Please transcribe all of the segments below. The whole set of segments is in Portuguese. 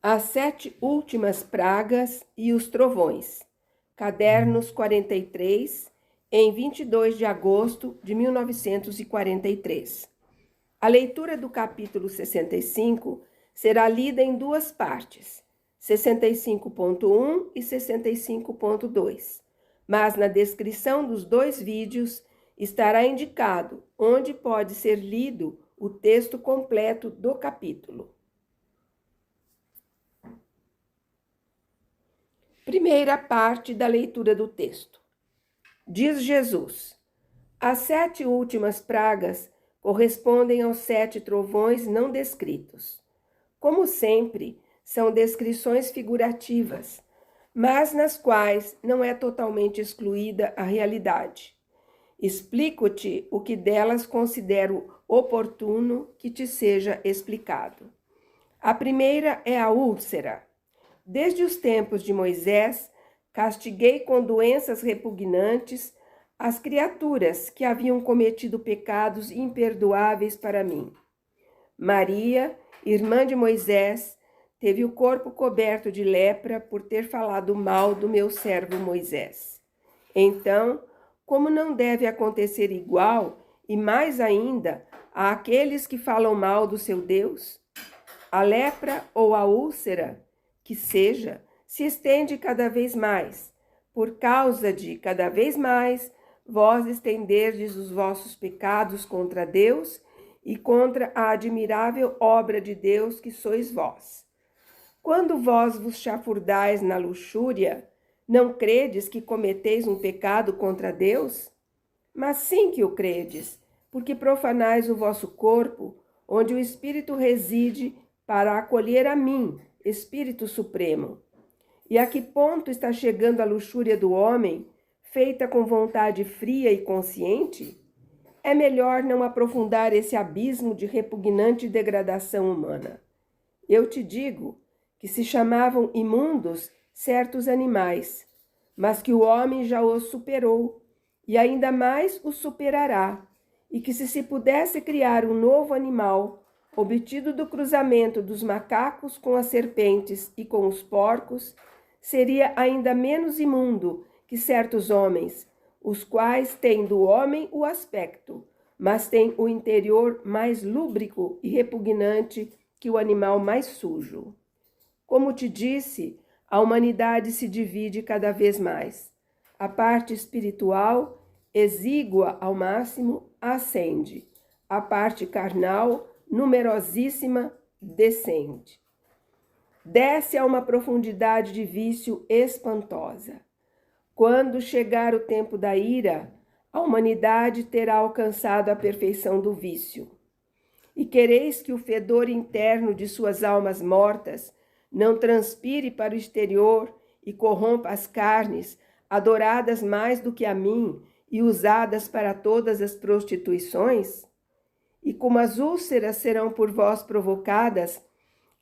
As 7 últimas pragas e os trovões. Cadernos 43, em 22 de agosto de 1943. A leitura do capítulo 65 será lida em duas partes, 65.1 e 65.2. Mas na descrição dos dois vídeos estará indicado onde pode ser lido o texto completo do capítulo. Primeira parte da leitura do texto. Diz Jesus: as 7 últimas pragas correspondem aos 7 trovões não descritos. Como sempre, são descrições figurativas, mas nas quais não é totalmente excluída a realidade. Explico-te o que delas considero oportuno que te seja explicado. A primeira é a úlcera. Desde os tempos de Moisés, castiguei com doenças repugnantes as criaturas que haviam cometido pecados imperdoáveis para mim. Maria, irmã de Moisés, teve o corpo coberto de lepra por ter falado mal do meu servo Moisés. Então, como não deve acontecer igual, e mais ainda, àqueles que falam mal do seu Deus? A lepra ou a úlcera, que seja, se estende cada vez mais, por causa de, cada vez mais, vós estenderdes os vossos pecados contra Deus e contra a admirável obra de Deus que sois vós. Quando vós vos chafurdais na luxúria, não credes que cometeis um pecado contra Deus? Mas sim que o credes, porque profanais o vosso corpo, onde o Espírito reside, para acolher a mim, Espírito Supremo. E a que ponto está chegando a luxúria do homem, feita com vontade fria e consciente? É melhor não aprofundar esse abismo de repugnante degradação humana. Eu te digo que se chamavam imundos certos animais, mas que o homem já os superou, e ainda mais os superará, e que se pudesse criar um novo animal, obtido do cruzamento dos macacos com as serpentes e com os porcos, seria ainda menos imundo que certos homens, os quais têm do homem o aspecto, mas têm o interior mais lúbrico e repugnante que o animal mais sujo. Como te disse, a humanidade se divide cada vez mais. A parte espiritual, exígua ao máximo, ascende. A parte carnal, numerosíssima, descende. Desce a uma profundidade de vício espantosa. Quando chegar o tempo da ira, a humanidade terá alcançado a perfeição do vício. E quereis que o fedor interno de suas almas mortas não transpire para o exterior e corrompa as carnes, adoradas mais do que a mim e usadas para todas as prostituições? E como as úlceras serão por vós provocadas,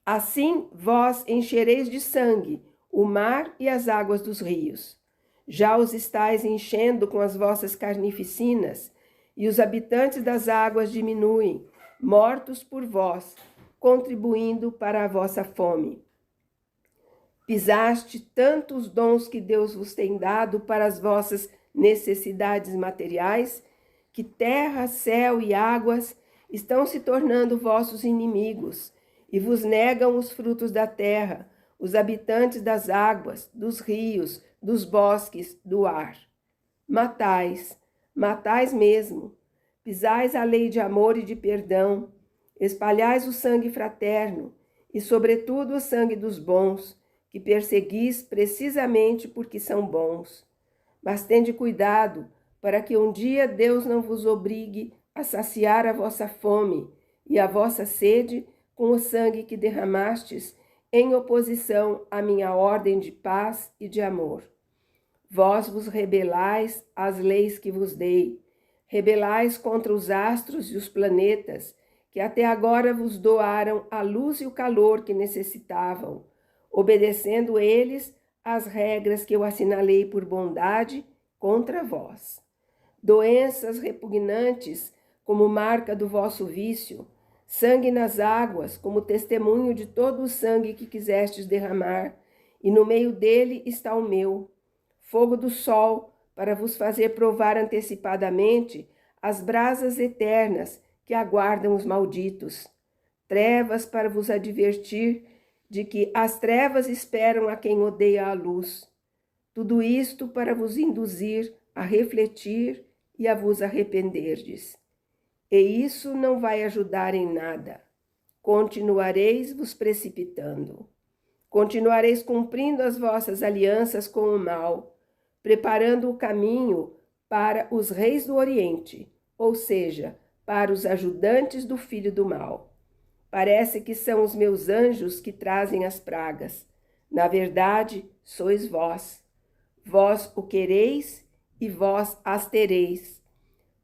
assim vós enchereis de sangue o mar e as águas dos rios. Já os estáis enchendo com as vossas carnificinas, e os habitantes das águas diminuem, mortos por vós, contribuindo para a vossa fome. Pisaste tanto os dons que Deus vos tem dado para as vossas necessidades materiais, que terra, céu e águas estão se tornando vossos inimigos, e vos negam os frutos da terra, os habitantes das águas, dos rios, dos bosques, do ar. Matais, matais mesmo, pisais a lei de amor e de perdão, espalhais o sangue fraterno, e sobretudo o sangue dos bons, que perseguis precisamente porque são bons. Mas tende cuidado, para que um dia Deus não vos obrigue a saciar a vossa fome e a vossa sede com o sangue que derramastes em oposição à minha ordem de paz e de amor. Vós vos rebelais às leis que vos dei, rebelais contra os astros e os planetas, que até agora vos doaram a luz e o calor que necessitavam, obedecendo eles às regras que eu assinalei por bondade contra vós. Doenças repugnantes, como marca do vosso vício, sangue nas águas, como testemunho de todo o sangue que quisestes derramar, e no meio dele está o meu. Fogo do sol, para vos fazer provar antecipadamente as brasas eternas que aguardam os malditos. Trevas, para vos advertir de que as trevas esperam a quem odeia a luz. Tudo isto para vos induzir a refletir e a vos arrependerdes. E isso não vai ajudar em nada. Continuareis vos precipitando. Continuareis cumprindo as vossas alianças com o mal, preparando o caminho para os reis do Oriente, ou seja, para os ajudantes do filho do mal. Parece que são os meus anjos que trazem as pragas. Na verdade, sois vós. Vós o quereis e vós as tereis.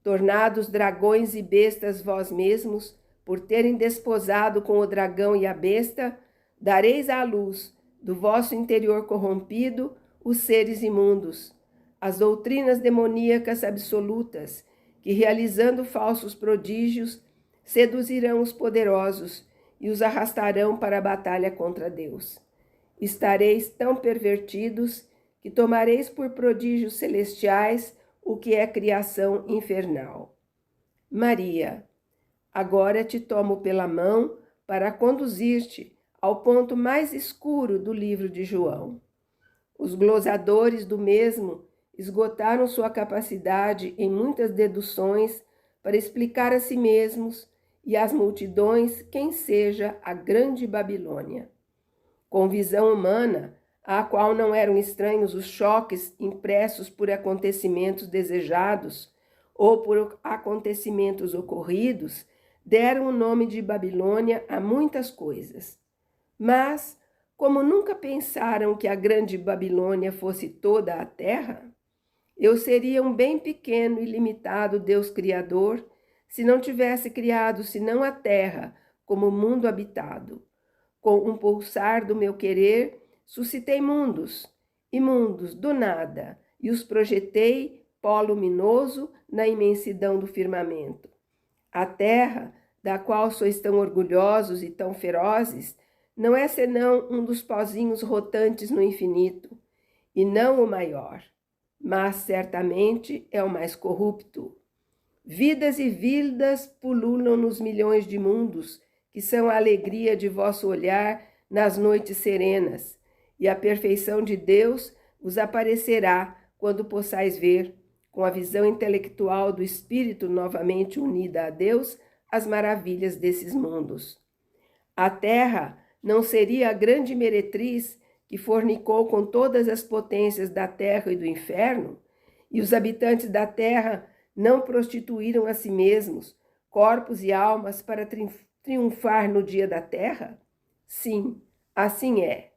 Tornados dragões e bestas vós mesmos, por terem desposado com o dragão e a besta, dareis à luz do vosso interior corrompido os seres imundos, as doutrinas demoníacas absolutas, que, realizando falsos prodígios, seduzirão os poderosos e os arrastarão para a batalha contra Deus. Estareis tão pervertidos que tomareis por prodígios celestiais o que é criação infernal. Maria, agora te tomo pela mão para conduzir-te ao ponto mais escuro do livro de João. Os glosadores do mesmo esgotaram sua capacidade em muitas deduções para explicar a si mesmos e às multidões quem seja a grande Babilônia. Com visão humana, à qual não eram estranhos os choques impressos por acontecimentos desejados ou por acontecimentos ocorridos, deram o nome de Babilônia a muitas coisas. Mas, como nunca pensaram que a grande Babilônia fosse toda a terra, eu seria um bem pequeno e limitado Deus Criador se não tivesse criado senão a terra como mundo habitado. Com um pulsar do meu querer, suscitei mundos, e mundos do nada, e os projetei pó luminoso na imensidão do firmamento. A terra, da qual sois tão orgulhosos e tão ferozes, não é senão um dos pozinhos rotantes no infinito, e não o maior, mas certamente é o mais corrupto. Vidas e vidas pululam nos milhões de mundos, que são a alegria de vosso olhar nas noites serenas, e a perfeição de Deus vos aparecerá quando possais ver, com a visão intelectual do Espírito novamente unida a Deus, as maravilhas desses mundos. A terra não seria a grande meretriz que fornicou com todas as potências da terra e do inferno? E os habitantes da terra não prostituíram a si mesmos, corpos e almas, para triunfar no dia da terra? Sim, assim é.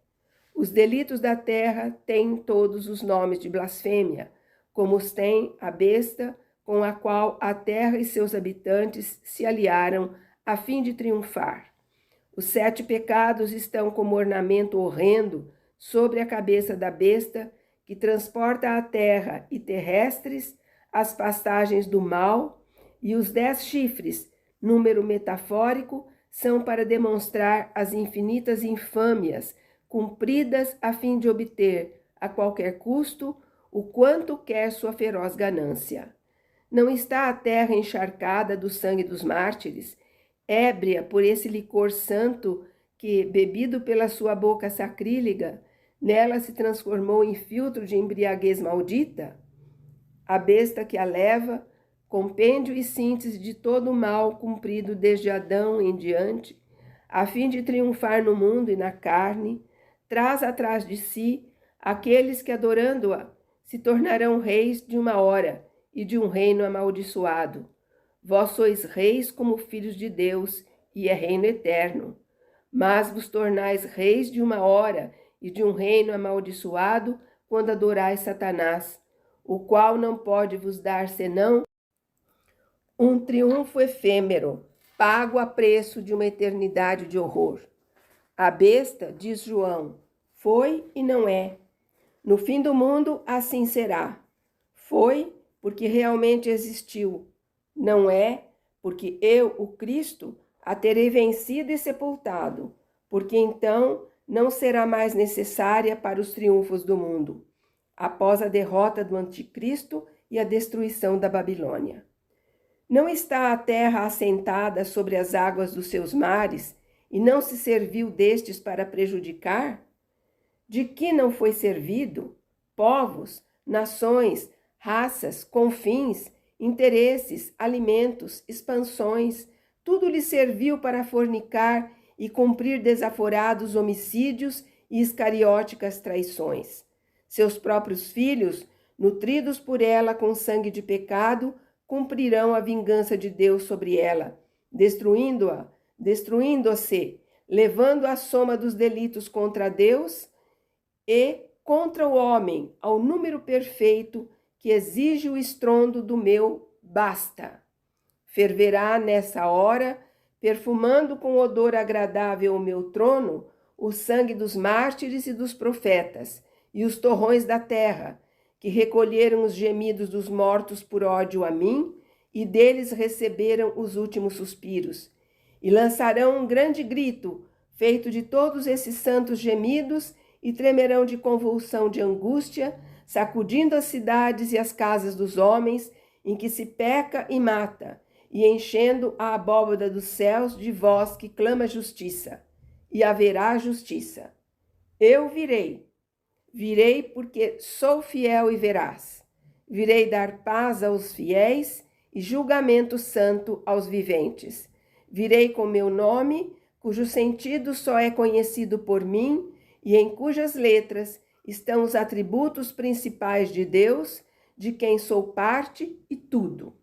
Os delitos da terra têm todos os nomes de blasfêmia, como os tem a besta com a qual a terra e seus habitantes se aliaram a fim de triunfar. Os 7 pecados estão como ornamento horrendo sobre a cabeça da besta, que transporta a terra e terrestres as pastagens do mal, e os 10 chifres, número metafórico, são para demonstrar as infinitas infâmias cumpridas a fim de obter, a qualquer custo, o quanto quer sua feroz ganância. Não está a terra encharcada do sangue dos mártires, ébria por esse licor santo que, bebido pela sua boca sacrílega, nela se transformou em filtro de embriaguez maldita? A besta que a leva, compêndio e síntese de todo o mal cumprido desde Adão em diante, a fim de triunfar no mundo e na carne, traz atrás de si aqueles que, adorando-a, se tornarão reis de uma hora e de um reino amaldiçoado. Vós sois reis como filhos de Deus, e é reino eterno. Mas vos tornais reis de uma hora e de um reino amaldiçoado quando adorais Satanás, o qual não pode vos dar senão um triunfo efêmero, pago a preço de uma eternidade de horror. A besta, diz João, foi e não é. No fim do mundo, assim será. Foi porque realmente existiu. Não é porque eu, o Cristo, a terei vencido e sepultado, porque então não será mais necessária para os triunfos do mundo, após a derrota do anticristo e a destruição da Babilônia. Não está a terra assentada sobre as águas dos seus mares, e não se serviu destes para prejudicar? De que não foi servido? Povos, nações, raças, confins, interesses, alimentos, expansões, tudo lhe serviu para fornicar e cumprir desaforados homicídios e escarióticas traições. Seus próprios filhos, nutridos por ela com sangue de pecado, cumprirão a vingança de Deus sobre ela, destruindo-se, levando a soma dos delitos contra Deus e contra o homem ao número perfeito que exige o estrondo do meu basta. Ferverá nessa hora, perfumando com odor agradável o meu trono, o sangue dos mártires e dos profetas, e os torrões da terra, que recolheram os gemidos dos mortos por ódio a mim, e deles receberam os últimos suspiros. E lançarão um grande grito, feito de todos esses santos gemidos, e tremerão de convulsão de angústia, sacudindo as cidades e as casas dos homens, em que se peca e mata, e enchendo a abóbada dos céus de voz que clama justiça. E haverá justiça. Eu virei porque sou fiel e veraz. Virei dar paz aos fiéis e julgamento santo aos viventes. Virei com meu nome, cujo sentido só é conhecido por mim e em cujas letras estão os atributos principais de Deus, de quem sou parte e tudo.